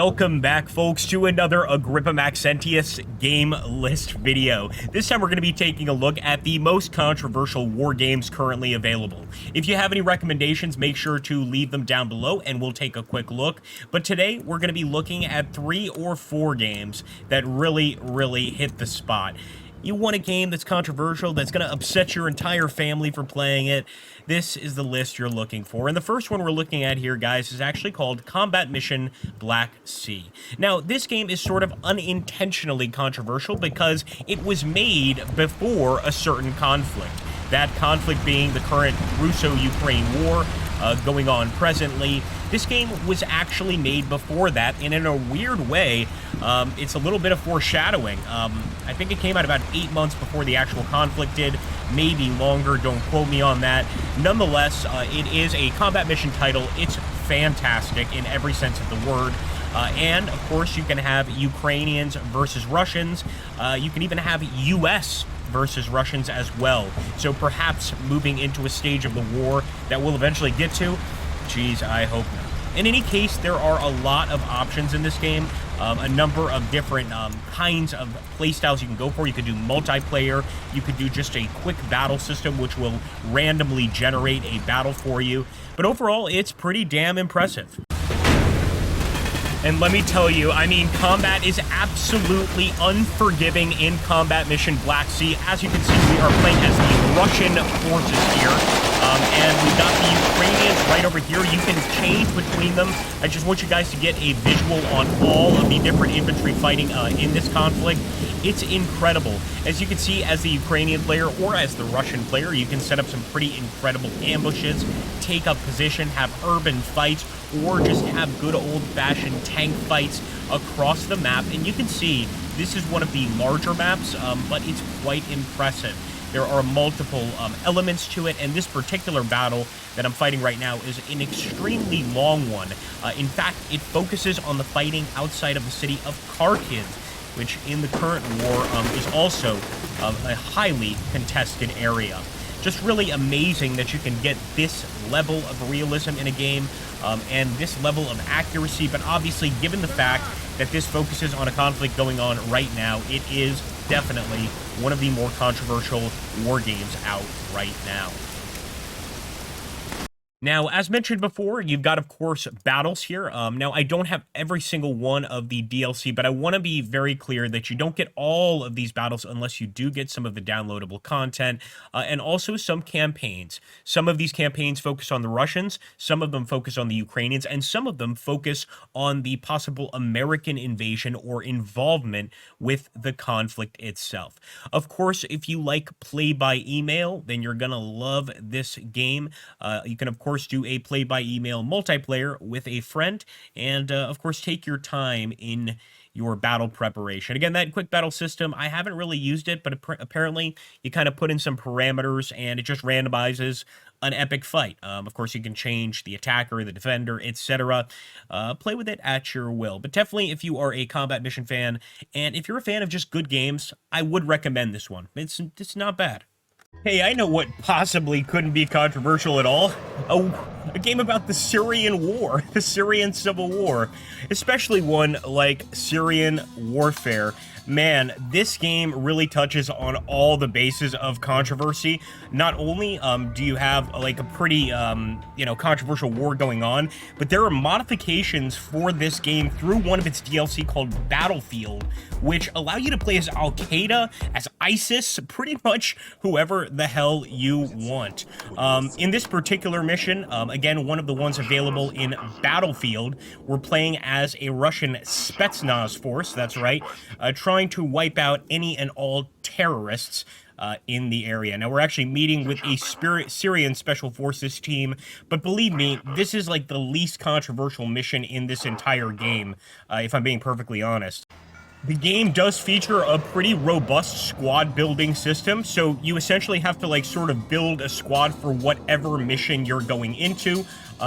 Welcome back, folks, to another Agrippa Maxentius game list video. This time we're going to be taking a look at the most controversial war games currently available. If you have any recommendations, make sure to leave them down below and we'll take a quick look. But today we're going to be looking at 3 or 4 games that really hit the spot. You want a game that's controversial, that's going to upset your entire family for playing it. This is the list you're looking for. And the first one we're looking at here, guys, is actually called Combat Mission Black Sea. Now, this game is sort of unintentionally controversial because it was made before a certain conflict. That conflict being the current Russo-Ukraine war going on presently. This game was actually made before that, and in a weird way, it's a little bit of foreshadowing. I think it came out about 8 months before the actual conflict did, maybe longer, don't quote me on that. Nonetheless, it is a combat mission title. It's fantastic in every sense of the word. And, of course, you can have Ukrainians versus Russians. You can even have U.S. versus Russians as well. So perhaps moving into a stage of the war that we'll eventually get to. Geez, I hope not. In any case, there are a lot of options in this game, a number of different kinds of playstyles you can go for. You could do multiplayer, you could do just a quick battle system, which will randomly generate a battle for you. But overall, it's pretty damn impressive. And let me tell you, I mean, combat is absolutely unforgiving in Combat Mission Black Sea. As you can see, we are playing as the Russian forces here. And we've got the Ukrainians right over here. You can change between them. I just want you guys to get a visual on all of the different infantry fighting in this conflict. It's incredible. As you can see, as the Ukrainian player or as the Russian player, you can set up some pretty incredible ambushes, take up position, have urban fights, or just have good old-fashioned tank fights across the map. And you can see this is one of the larger maps, but it's quite impressive. There are multiple elements to it, and this particular battle that I'm fighting right now is an extremely long one. In fact, it focuses on the fighting outside of the city of Kharkiv, which in the current war is also a highly contested area. Just really amazing that you can get this level of realism in a game and this level of accuracy, but obviously given the fact that this focuses on a conflict going on right now, it is definitely one of the more controversial war games out right now. Now, as mentioned before, you've got, of course, battles here. Now, I don't have every single one of the DLC, but I want to be very clear that you don't get all of these battles unless you do get some of the downloadable content, and also some campaigns. Some of these campaigns focus on the Russians, some of them focus on the Ukrainians, and some of them focus on the possible American invasion or involvement with the conflict itself. Of course, if you like play-by-email, then you're going to love this game. You can, of course, do a play-by-email multiplayer with a friend, and of course take your time in your battle preparation. Again, that quick battle system, I haven't really used it, but apparently you kind of put in some parameters and it just randomizes an epic fight. Of course, you can change the attacker, the defender, etc. Play with it at your will. But definitely, if you are a combat mission fan, and if you're a fan of just good games, I would recommend this one. It's not bad. Hey, I know what possibly couldn't be controversial at all. A game about the Syrian war, the Syrian civil war, especially one like Syrian warfare. Man, this game really touches on all the bases of controversy. Not only do you have like a pretty, controversial war going on, but there are modifications for this game through one of its DLC called Battlefield, which allow you to play as Al-Qaeda, as ISIS, pretty much whoever the hell you want. In this particular mission, again, one of the ones available in Battlefield, we're playing as a Russian Spetsnaz force, that's right, trying to wipe out any and all terrorists in the area. Now, we're actually meeting with a Syrian Special Forces team, but believe me, this is like the least controversial mission in this entire game, if I'm being perfectly honest. The game does feature a pretty robust squad building system, so you essentially have to like sort of build a squad for whatever mission you're going into.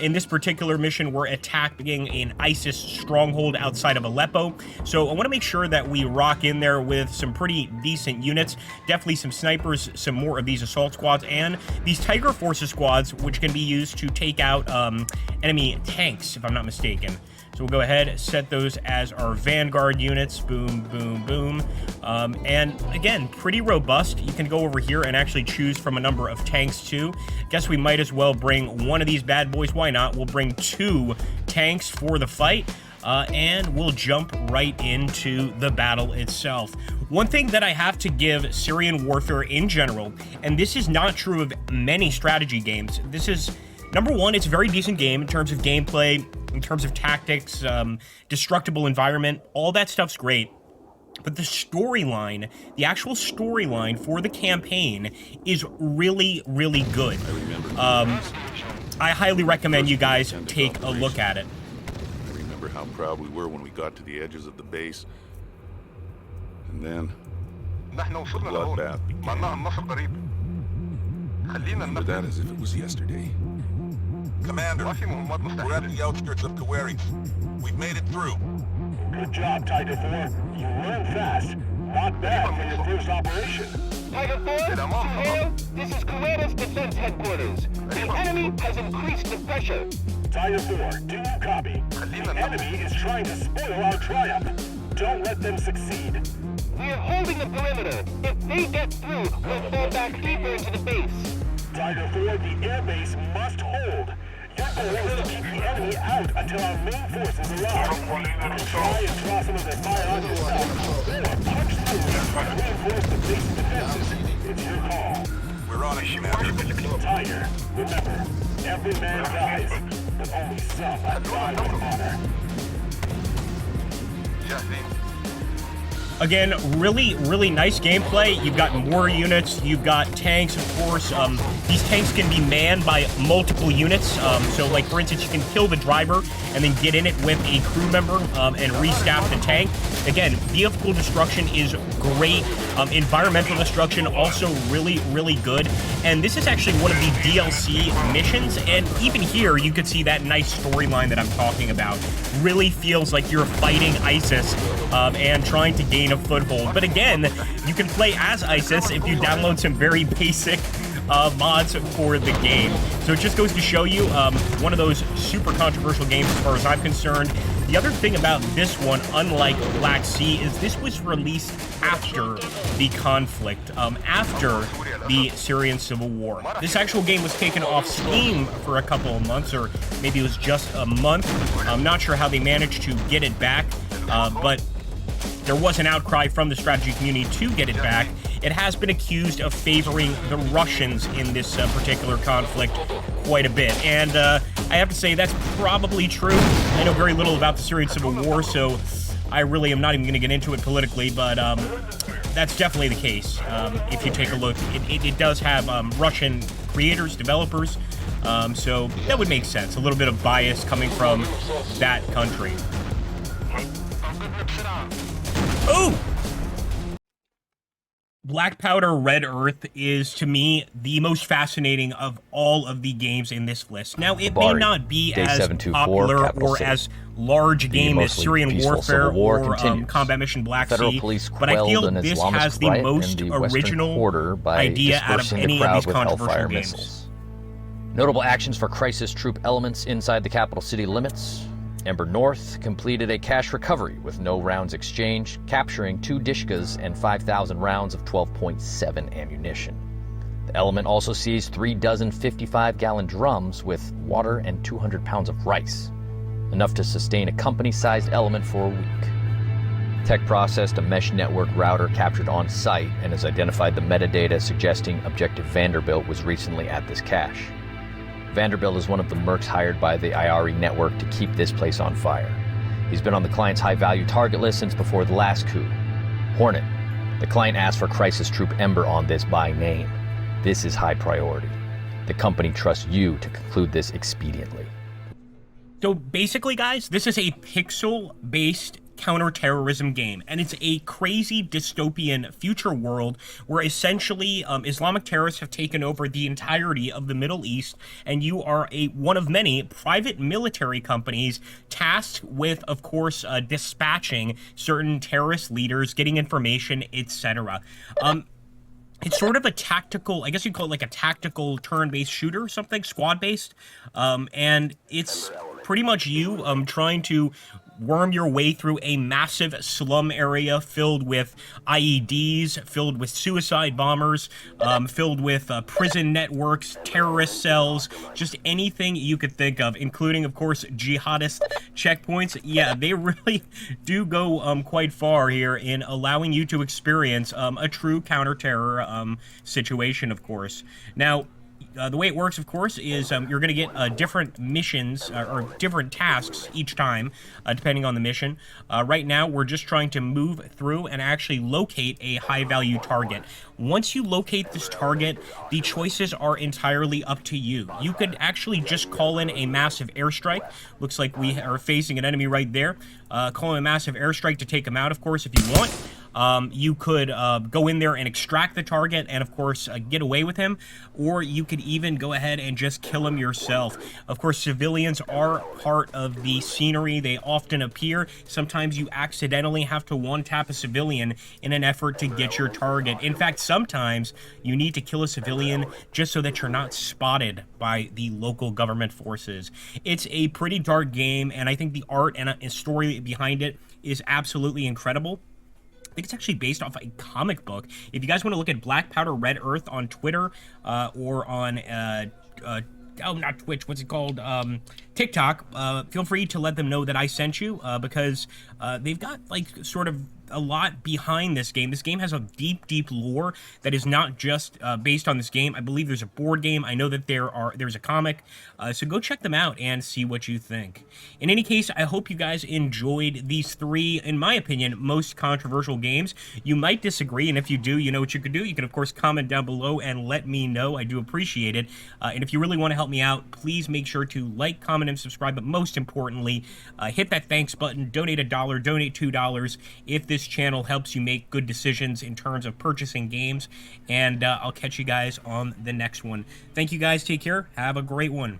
In this particular mission, we're attacking an ISIS stronghold outside of Aleppo, so I want to make sure that we rock in there with some pretty decent units, definitely some snipers, some more of these assault squads, and these Tiger Forces squads, which can be used to take out enemy tanks, if I'm not mistaken. So we'll go ahead, set those as our Vanguard units. Boom, boom, boom. And again, pretty robust. You can go over here and actually choose from a number of tanks too. Guess we might as well bring one of these bad boys. Why not? We'll bring 2 tanks for the fight. And we'll jump right into the battle itself. One thing that I have to give Syrian Warfare in general, and this is not true of many strategy games, this is, number one, it's a very decent game in terms of gameplay, in terms of tactics, destructible environment, all that stuff's great. But the storyline, the actual storyline for the campaign is really, really good. I highly recommend you guys take a look at it. How proud we were when we got to the edges of the base. And then the bloodbath began. Remember that as if it was yesterday. Commander, we're at the outskirts of Kaweri. We've made it through. Good job, Tiger 4. You learn fast. Not bad for your first operation. Tiger 4, hail. This is Kuwaita's defense headquarters. The enemy has increased the pressure. Tiger 4, do you copy? The enemy is trying to spoil our triumph. Don't let them succeed. We are holding the perimeter. If they get through, we'll fall back deeper into the base. Tiger 4, the airbase must hold. Your goal is to keep the enemy out until our main forces arrive. You can try and draw some of their fire on yourself, or punch through and reinforce the base defenses. It's your call. We're on it, Commander. Tiger, remember, every man dies, but only some die with honor. Again, really, really nice gameplay. You've got more units. You've got tanks, of course. These tanks can be manned by multiple units. So, like, for instance, you can kill the driver and then get in it with a crew member and restaff the tank. Again, vehicle destruction is great. Environmental destruction also really, really good. And this is actually one of the DLC missions. And even here, you could see that nice storyline that I'm talking about. Really feels like you're fighting ISIS and trying to gain a foothold. But again, you can play as ISIS if you download some very basic mods for the game. So it just goes to show you one of those super controversial games as far as I'm concerned. The other thing about this one, unlike Black Sea, is this was released after the conflict, after the Syrian civil war. This actual game was taken off Steam for a couple of months, or maybe it was just a month. I'm not sure how they managed to get it back, but there was an outcry from the strategy community to get it back. It has been accused of favoring the Russians in this particular conflict quite a bit. And I have to say that's probably true. I know very little about the Syrian civil war, so I really am not even going to get into it politically, but that's definitely the case. If you take a look, it does have Russian creators, developers, so that would make sense. A little bit of bias coming from that country. Ooh! Black Powder Red Earth is, to me, the most fascinating of all of the games in this list. Now, it may not be as popular or as large a game as Syrian Warfare or Combat Mission Black Sea, but I feel this has the most original idea out of any of these controversial games. Notable actions for crisis troop elements inside the capital city limits. Ember North completed a cache recovery with no rounds exchanged, capturing 2 Dishkas and 5,000 rounds of 12.7 ammunition. The element also seized 3 dozen 55-gallon drums with water and 200 pounds of rice, enough to sustain a company-sized element for a week. Tech processed a mesh network router captured on site and has identified the metadata suggesting Objective Vanderbilt was recently at this cache. Vanderbilt is one of the mercs hired by the IARI network to keep this place on fire. He's been on the client's high-value target list since before the last coup. Hornet. The client asked for Crisis Troop Ember on this by name. This is high priority. The company trusts you to conclude this expediently. So basically, guys, this is a pixel-based counterterrorism game, and it's a crazy dystopian future world where essentially Islamic terrorists have taken over the entirety of the Middle East, and you are one of many private military companies tasked with, of course, dispatching certain terrorist leaders, getting information, etc. It's sort of a tactical, I guess you'd call it like a tactical turn-based shooter or something, squad-based, and it's pretty much you trying to worm your way through a massive slum area filled with IEDs, filled with suicide bombers, filled with prison networks, terrorist cells, just anything you could think of, including, of course, jihadist checkpoints. Yeah, they really do go quite far here in allowing you to experience a true counter-terror situation, of course. Now, the way it works, of course, is you're going to get different missions or different tasks each time, depending on the mission. Right now, we're just trying to move through and actually locate a high-value target. Once you locate this target, the choices are entirely up to you. You could actually just call in a massive airstrike. Looks like we are facing an enemy right there. Call in a massive airstrike to take him out, of course, if you want. You could go in there and extract the target and, of course, get away with him, or you could even go ahead and just kill him yourself. Of course, civilians are part of the scenery. They often appear. Sometimes you accidentally have to one-tap a civilian in an effort to get your target. In fact, sometimes you need to kill a civilian just so that you're not spotted by the local government forces. It's a pretty dark game, and I think the art and story behind it is absolutely incredible. I think it's actually based off a comic book. If you guys want to look at Black Powder Red Earth on Twitter or on, not Twitch, what's it called? TikTok, feel free to let them know that I sent you because they've got, like, sort of a lot behind this game. This game has a deep, deep lore that is not just based on this game. I believe there's a board game. I know that there's a comic. So go check them out and see what you think. In any case, I hope you guys enjoyed these three, in my opinion, most controversial games. You might disagree, and if you do, you know what you could do. You can, of course, comment down below and let me know. I do appreciate it. And if you really want to help me out, please make sure to like, comment, and subscribe. But most importantly, hit that thanks button. Donate $1, donate $2 if this channel helps you make good decisions in terms of purchasing games. And I'll catch you guys on the next one. Thank you guys. Take care. Have a great one.